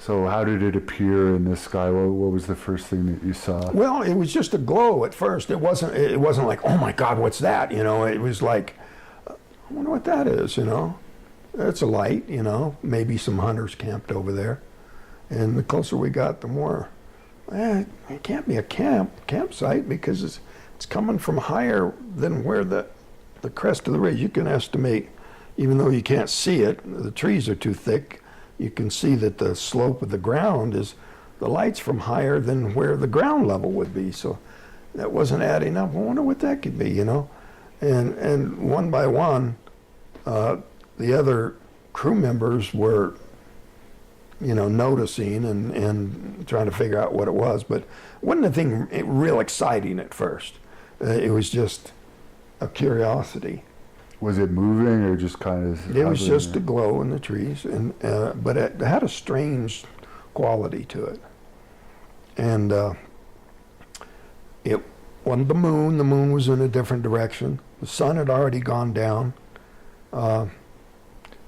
So how did it appear in the sky? What was the first thing that you saw? Well, it was just a glow at first. It wasn't like, oh my God, what's that? You know, it was like, I wonder what that is, you know. It's a light, you know. Maybe some hunters camped over there. And the closer we got, the more, it can't be a campsite because it's coming from higher than where the crest of the ridge. You can estimate, even though you can't see it, the trees are too thick, you can see that the slope of the ground is, the light's from higher than where the ground level would be. So that wasn't adding up. I wonder what that could be, you know. And one by one, the other crew members were, you know, noticing and trying to figure out what it was. But it wasn't anything real exciting at first. It was just a curiosity. Was it moving or just kind of? It was just a glow in the trees, and but it had a strange quality to it. And it wasn't the moon. The moon was in a different direction. The sun had already gone down. The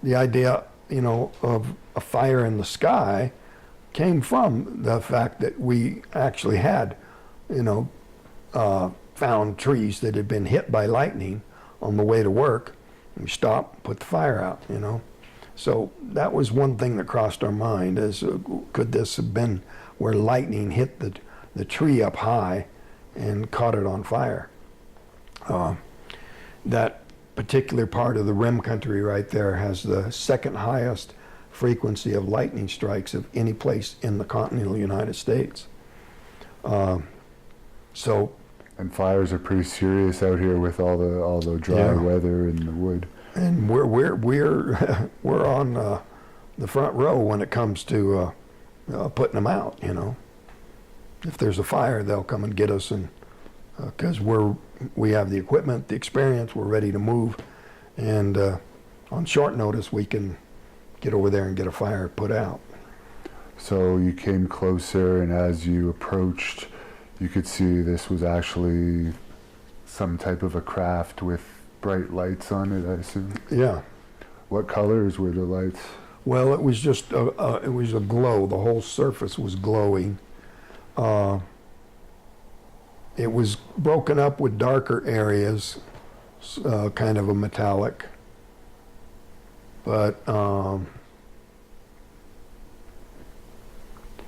idea, you know, of a fire in the sky came from the fact that we actually had, you know, found trees that had been hit by lightning on the way to work. We stopped, put the fire out, you know. So that was one thing that crossed our mind, is could this have been where lightning hit the tree up high and caught it on fire? That particular part of the rim country right there has the second highest frequency of lightning strikes of any place in the continental United States. And fires are pretty serious out here with all the dry weather in the wood. And we're on the front row when it comes to putting them out. You know, if there's a fire, they'll come and get us, and because we have the equipment, the experience, we're ready to move, and on short notice we can get over there and get a fire put out. So you came closer, and as you approached, you could see this was actually some type of a craft with bright lights on it, I assume? Yeah. What colors were the lights? Well, it was just it was a glow. The whole surface was glowing. It was broken up with darker areas, kind of a metallic. But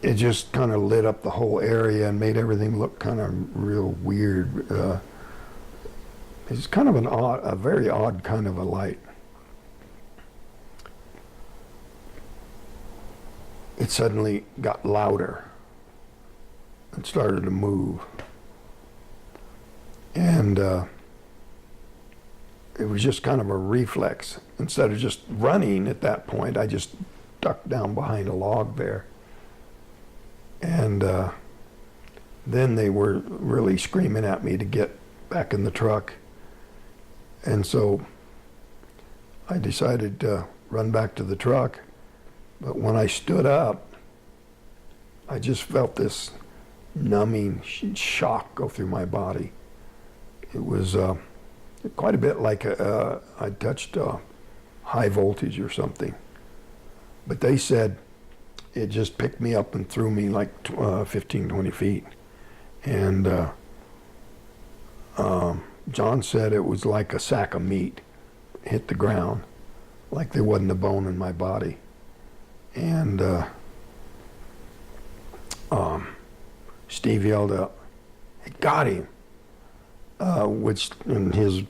it just kind of lit up the whole area and made everything look kind of real weird. It's kind of a very odd kind of a light. It suddenly got louder and started to move. And it was just kind of a reflex. Instead of just running at that point, I just ducked down behind a log there. And then they were really screaming at me to get back in the truck. And so I decided to run back to the truck. But when I stood up, I just felt this numbing shock go through my body. It was quite a bit like I touched high voltage or something. But they said it just picked me up and threw me like 15, 20 feet. And John said it was like a sack of meat hit the ground, like there wasn't a bone in my body. And Steve yelled out, "It got him," which in his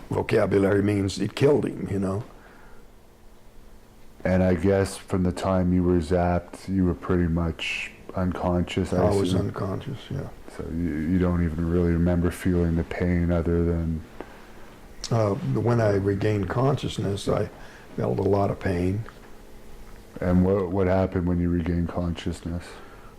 vocabulary means it killed him, you know. And I guess from the time you were zapped, you were pretty much unconscious. I was unconscious, yeah. So you don't even really remember feeling the pain other than... when I regained consciousness, I felt a lot of pain. And what happened when you regained consciousness?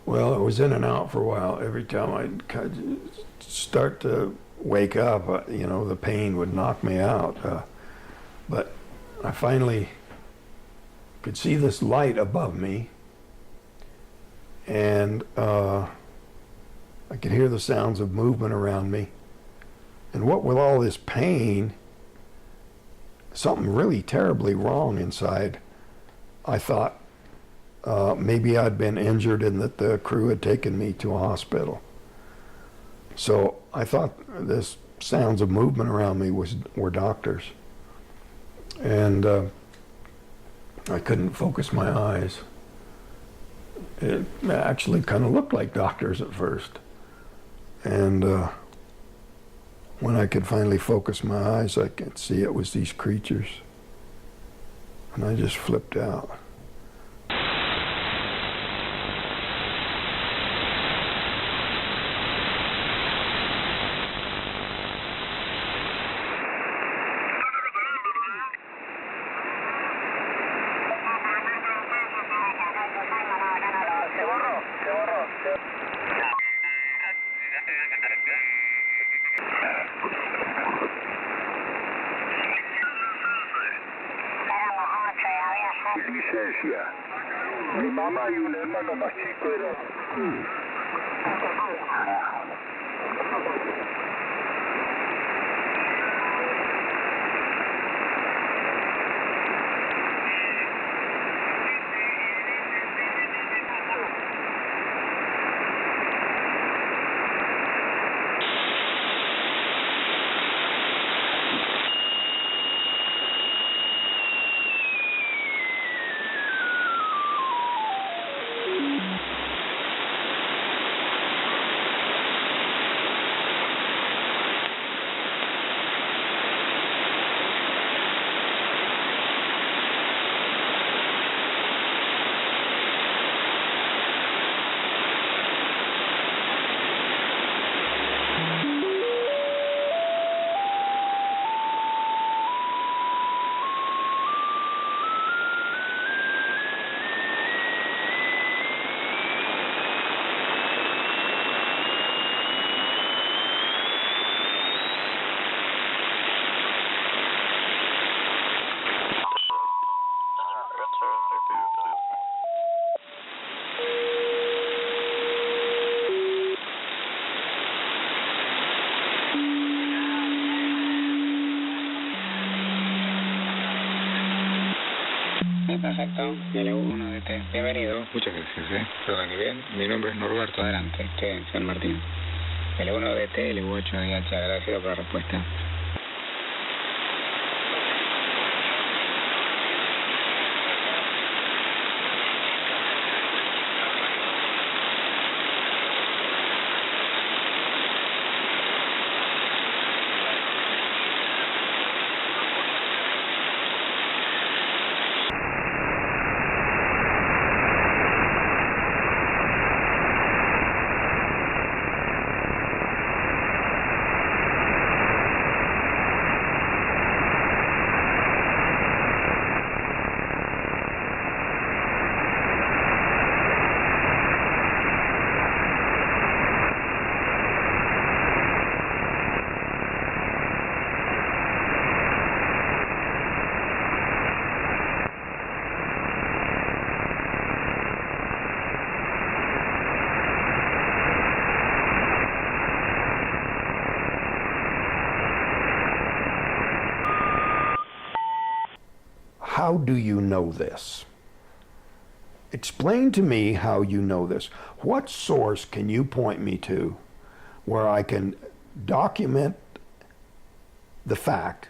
Well, it was in and out for a while. Every time I'd kind of start to wake up, you know, the pain would knock me out. But I finally could see this light above me, and I could hear the sounds of movement around me. And what with all this pain, something really terribly wrong inside, I thought, maybe I'd been injured and that the crew had taken me to a hospital. So I thought this sounds of movement around me were doctors. And I couldn't focus my eyes. It actually kind of looked like doctors at first. And when I could finally focus my eyes, I could see it was these creatures. And I just flipped out. Licencia. Mi mamá y un hermano más chico eran... Perfecto, L1 de T. Bienvenido, muchas gracias, todo aquí bien. Mi nombre es Norberto, adelante, estoy en San Martín. L1 de T, L8 de H, agradecido por la respuesta. How do you know this? Explain to me how you know this. What source can you point me to where I can document the fact